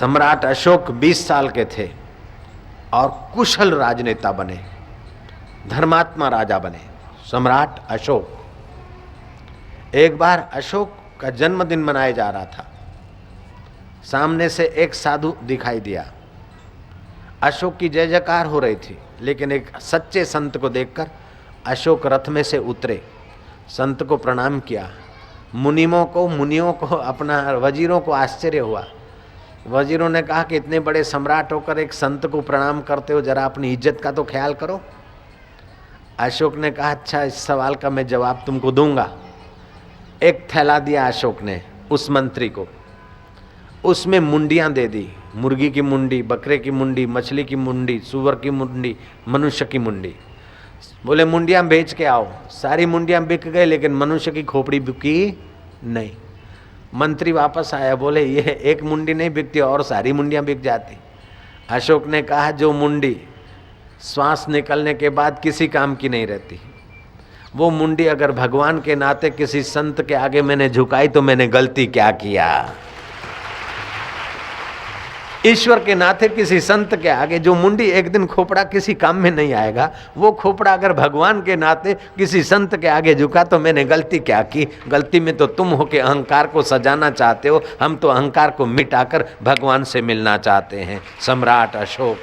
सम्राट अशोक 20 साल के थे और कुशल राजनेता बने, धर्मात्मा राजा बने। सम्राट अशोक। एक बार अशोक का जन्मदिन मनाया जा रहा था। सामने से एक साधु दिखाई दिया। अशोक की जय जयकार हो रही थी, लेकिन एक सच्चे संत को देखकर अशोक रथ में से उतरे, संत को प्रणाम किया। मुनियों को अपना वजीरों को आश्चर्य हुआ। वजीरों ने कहा कि इतने बड़े सम्राट होकर एक संत को प्रणाम करते हो, जरा अपनी इज्जत का तो ख्याल करो। अशोक ने कहा अच्छा, इस सवाल का मैं जवाब तुमको दूंगा। एक थैला दिया अशोक ने उस मंत्री को, उसमें मुंडियां दे दी, मुर्गी की मुंडी, बकरे की मुंडी, मछली की मुंडी, सूअर की मुंडी, मनुष्य की मुंडी। बोले मुंडियां बेच के आओ। सारी मुंडियां बिक गई, लेकिन मनुष्य की खोपड़ी बिकी नहीं। मंत्री वापस आया, बोले ये एक मुंडी नहीं बिकती और सारी मुंडियां बिक जाती। अशोक ने कहा जो मुंडी श्वास निकलने के बाद किसी काम की नहीं रहती, वो मुंडी अगर भगवान के नाते किसी संत के आगे मैंने झुकाई तो मैंने गलती क्या किया। ईश्वर के नाते किसी संत के आगे जो मुंडी एक दिन खोपड़ा किसी काम में नहीं आएगा, वो खोपड़ा अगर भगवान के नाते किसी संत के आगे झुका तो मैंने गलती क्या की। गलती में तो तुम हो के अहंकार को सजाना चाहते हो, हम तो अहंकार को मिटाकर भगवान से मिलना चाहते हैं। सम्राट अशोक।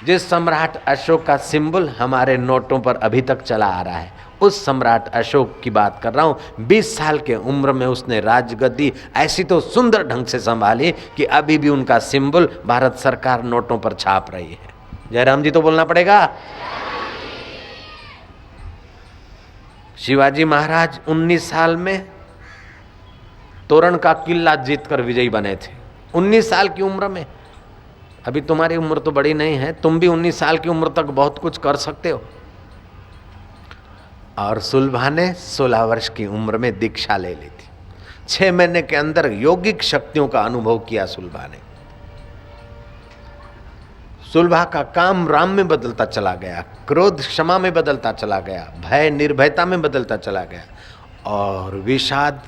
जिस सम्राट अशोक का सिंबल हमारे नोटों पर अभी तक चला आ रहा है, उस सम्राट अशोक की बात कर रहा हूं। 20 साल के उम्र में उसने राजगद्दी ऐसी तो सुंदर ढंग से संभाली कि अभी भी उनका सिंबल भारत सरकार नोटों पर छाप रही है। जयराम जी तो बोलना पड़ेगा। शिवाजी महाराज 19 साल में तोरण का किला जीतकर विजयी बने थे। 19 साल की उम्र में। अभी तुम्हारी उम्र तो बड़ी नहीं है, तुम भी 19 साल की उम्र तक बहुत कुछ कर सकते हो। और सुलभा ने 16 वर्ष की उम्र में दीक्षा ले ली थी। 6 महीने के अंदर यौगिक शक्तियों का अनुभव किया सुलभा ने। सुलभा का काम राम में बदलता चला गया, क्रोध क्षमा में बदलता चला गया, भय निर्भयता में बदलता चला गया, और विषाद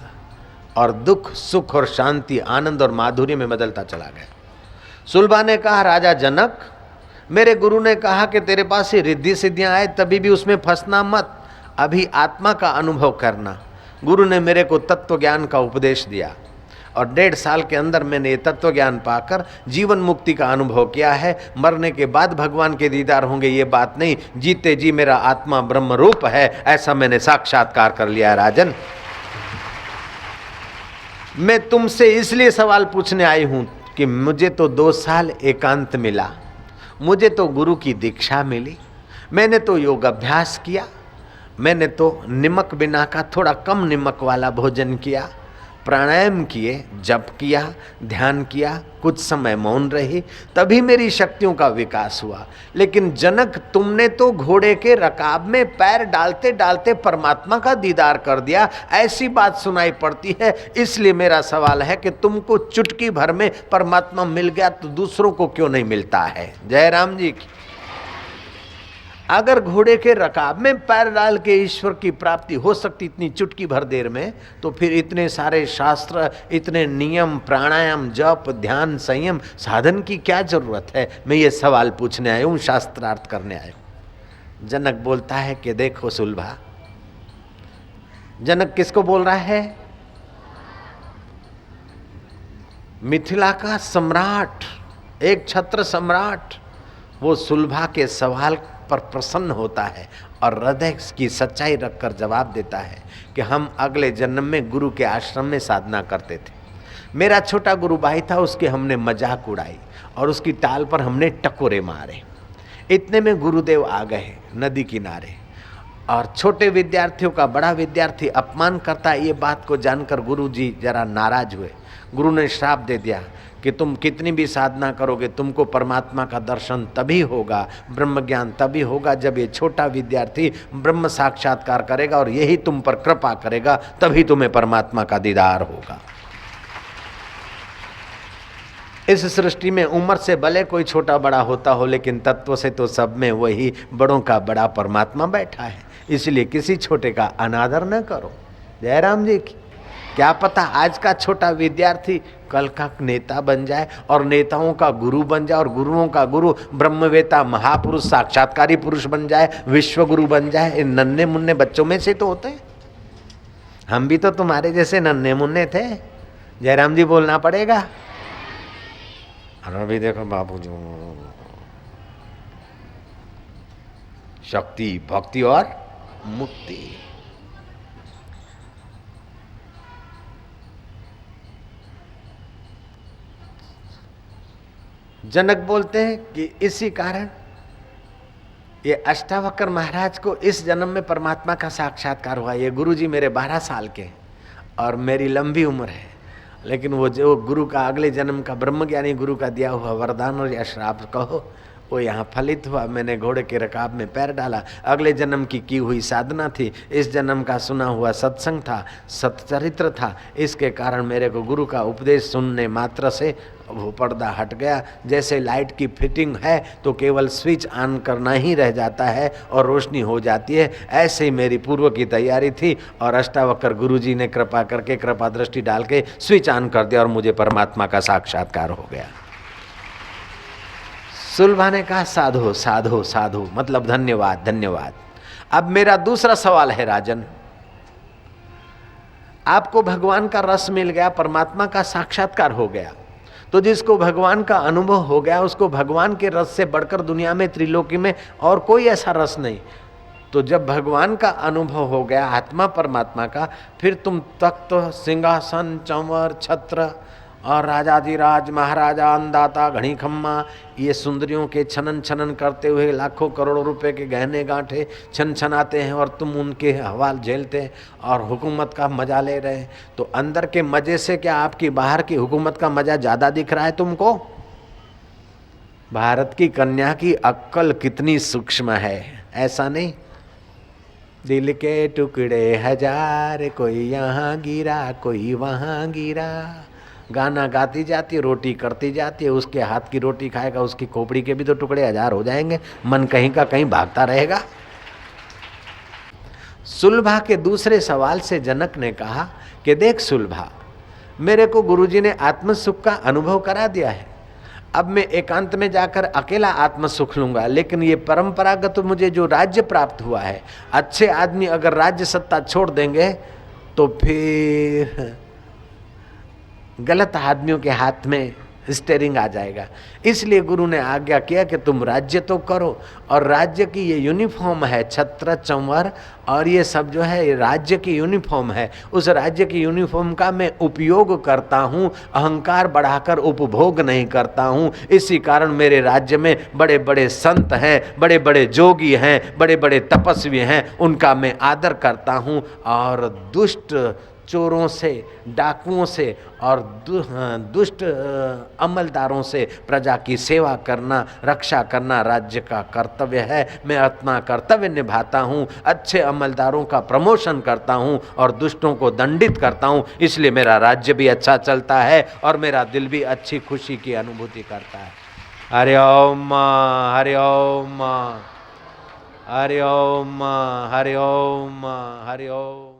और दुख सुख और शांति आनंद और माधुर्य में बदलता चला गया। सुलभा ने कहा राजा जनक, मेरे गुरु ने कहा कि तेरे पास ही रिद्धि सिद्धियां आए तभी भी उसमें फंसना मत, अभी आत्मा का अनुभव करना। गुरु ने मेरे को तत्व ज्ञान का उपदेश दिया और 1.5 साल के अंदर मैंने ये तत्व ज्ञान पाकर जीवन मुक्ति का अनुभव किया है। मरने के बाद भगवान के दीदार होंगे ये बात नहीं, जीते जी मेरा आत्मा ब्रह्म रूप है, ऐसा मैंने साक्षात्कार कर लिया। राजन, मैं तुमसे इसलिए सवाल पूछने आई हूं कि मुझे तो 2 साल एकांत मिला, मुझे तो गुरु की दीक्षा मिली, मैंने तो योग अभ्यास किया, मैंने तो नमक बिना का थोड़ा कम नमक वाला भोजन किया, प्राणायाम किए, जप किया, ध्यान किया, कुछ समय मौन रही, तभी मेरी शक्तियों का विकास हुआ। लेकिन जनक, तुमने तो घोड़े के रकाब में पैर डालते डालते परमात्मा का दीदार कर दिया, ऐसी बात सुनाई पड़ती है। इसलिए मेरा सवाल है कि तुमको चुटकी भर में परमात्मा मिल गया तो दूसरों को क्यों नहीं मिलता है। जय राम जी की। अगर घोड़े के रकाब में पैर डाल के ईश्वर की प्राप्ति हो सकती इतनी चुटकी भर देर में, तो फिर इतने सारे शास्त्र, इतने नियम, प्राणायाम, जप, ध्यान, संयम, साधन की क्या जरूरत है। मैं ये सवाल पूछने आया हूँ, शास्त्रार्थ करने आया हूँ। जनक बोलता है कि देखो सुलभा, जनक किसको बोल रहा है? मिथिला का सम्राट, एक छत्र सम्राट, वो सुलभा के सवाल पर प्रसन्न होता है और हृदय की सच्चाई रखकर जवाब देता है कि हम अगले जन्म में गुरु के आश्रम में साधना करते थे। मेरा छोटा गुरु भाई था, उसके हमने मजाक उड़ाई और उसकी टाल पर हमने टकोरे मारे। इतने में गुरुदेव आ गए नदी किनारे, और छोटे विद्यार्थियों का बड़ा विद्यार्थी अपमान करता है, ये बात को जानकर गुरु जी जरा नाराज हुए। गुरु ने श्राप दे दिया कि तुम कितनी भी साधना करोगे, तुमको परमात्मा का दर्शन तभी होगा, ब्रह्म ज्ञान तभी होगा जब ये छोटा विद्यार्थी ब्रह्म साक्षात्कार करेगा और यही तुम पर कृपा करेगा, तभी तुम्हें परमात्मा का दीदार होगा। इस सृष्टि में उम्र से भले कोई छोटा बड़ा होता हो, लेकिन तत्व से तो सब में वही बड़ों का बड़ा परमात्मा बैठा है। इसलिए किसी छोटे का अनादर न करो। जय राम जी की। क्या पता आज का छोटा विद्यार्थी कल का नेता बन जाए और नेताओं का गुरु बन जाए और गुरुओं का गुरु ब्रह्मवेता महापुरुष साक्षात्कारी पुरुष बन जाए, विश्व गुरु बन जाए। इन नन्हे मुन्ने बच्चों में से तो होते हैं। हम भी तो तुम्हारे जैसे नन्हे मुन्ने थे, जयराम जी बोलना पड़ेगा। और अभी देखो बाबू जी, शक्ति भक्ति और मुक्ति। जनक बोलते हैं कि इसी कारण ये अष्टावक्र महाराज को इस जन्म में परमात्मा का साक्षात्कार हुआ। ये गुरु जी मेरे 12 साल के और मेरी लंबी उम्र है, लेकिन वो जो गुरु का अगले जन्म का ब्रह्मज्ञानी गुरु का दिया हुआ वरदान और या श्राप कहो, वो यहाँ फलित हुआ। मैंने घोड़े के रकाब में पैर डाला, अगले जन्म की हुई साधना थी, इस जन्म का सुना हुआ सत्संग था, सच्चरित्र था। इसके कारण मेरे को गुरु का उपदेश सुनने मात्र से वो पर्दा हट गया। जैसे लाइट की फिटिंग है तो केवल स्विच ऑन करना ही रह जाता है और रोशनी हो जाती है, ऐसे ही मेरी पूर्व की तैयारी थी और अष्टावक्र गुरुजी ने कृपा करके कृपा दृष्टि डाल के स्विच ऑन कर दिया और मुझे परमात्मा का साक्षात्कार हो गया। सुलभा ने कहा साधो साधो साधो, मतलब धन्यवाद धन्यवाद। अब मेरा दूसरा सवाल है राजन, आपको भगवान का रस मिल गया, परमात्मा का साक्षात्कार हो गया, तो जिसको भगवान का अनुभव हो गया उसको भगवान के रस से बढ़कर दुनिया में त्रिलोकी में और कोई ऐसा रस नहीं। तो जब भगवान का अनुभव हो गया आत्मा परमात्मा का, फिर तुम तख्त सिंहासन चंवर छत्र और राजाधिराज महाराजा अन्नदाता घड़ी खम्मा ये सुंदरियों के छनन छनन करते हुए लाखों करोड़ों रुपए के गहने गांठे छन छनाते हैं और तुम उनके हवाल झेलते हैं और हुकूमत का मजा ले रहे हैं। तो अंदर के मजे से क्या आपकी बाहर की हुकूमत का मजा ज्यादा दिख रहा है तुमको? भारत की कन्या की अक्ल कितनी सूक्ष्म है, ऐसा नहीं। दिल के टुकड़े हजार, कोई यहाँ गिरा कोई वहाँ गिरा, गाना गाती जाती है, रोटी करती जाती है, उसके हाथ की रोटी खाएगा उसकी खोपड़ी के भी तो टुकड़े हजार हो जाएंगे, मन कहीं का कहीं भागता रहेगा। सुलभा के दूसरे सवाल से जनक ने कहा कि देख सुलभा, मेरे को गुरुजी ने आत्म सुख का अनुभव करा दिया है, अब मैं एकांत में जाकर अकेला आत्म सुख लूंगा, लेकिन ये परंपरागत तो मुझे जो राज्य प्राप्त हुआ है, अच्छे आदमी अगर राज्य सत्ता छोड़ देंगे तो फिर गलत आदमियों के हाथ में स्टेरिंग आ जाएगा। इसलिए गुरु ने आज्ञा किया कि तुम राज्य तो करो, और राज्य की ये यूनिफॉर्म है, छत्र चंवर और ये सब जो है ये राज्य की यूनिफॉर्म है, उस राज्य की यूनिफॉर्म का मैं उपयोग करता हूँ, अहंकार बढ़ाकर उपभोग नहीं करता हूँ। इसी कारण मेरे राज्य में बड़े बड़े संत हैं, बड़े बड़े जोगी हैं, बड़े बड़े तपस्वी हैं, उनका मैं आदर करता हूँ, और दुष्ट चोरों से, डाकुओं से और दुष्ट अमलदारों से प्रजा की सेवा करना, रक्षा करना राज्य का कर्तव्य है। मैं अपना कर्तव्य निभाता हूँ, अच्छे अमलदारों का प्रमोशन करता हूँ और दुष्टों को दंडित करता हूँ, इसलिए मेरा राज्य भी अच्छा चलता है और मेरा दिल भी अच्छी खुशी की अनुभूति करता है। हरि ओम हरि ओम हरि ओम हरि ओम हरि ओम।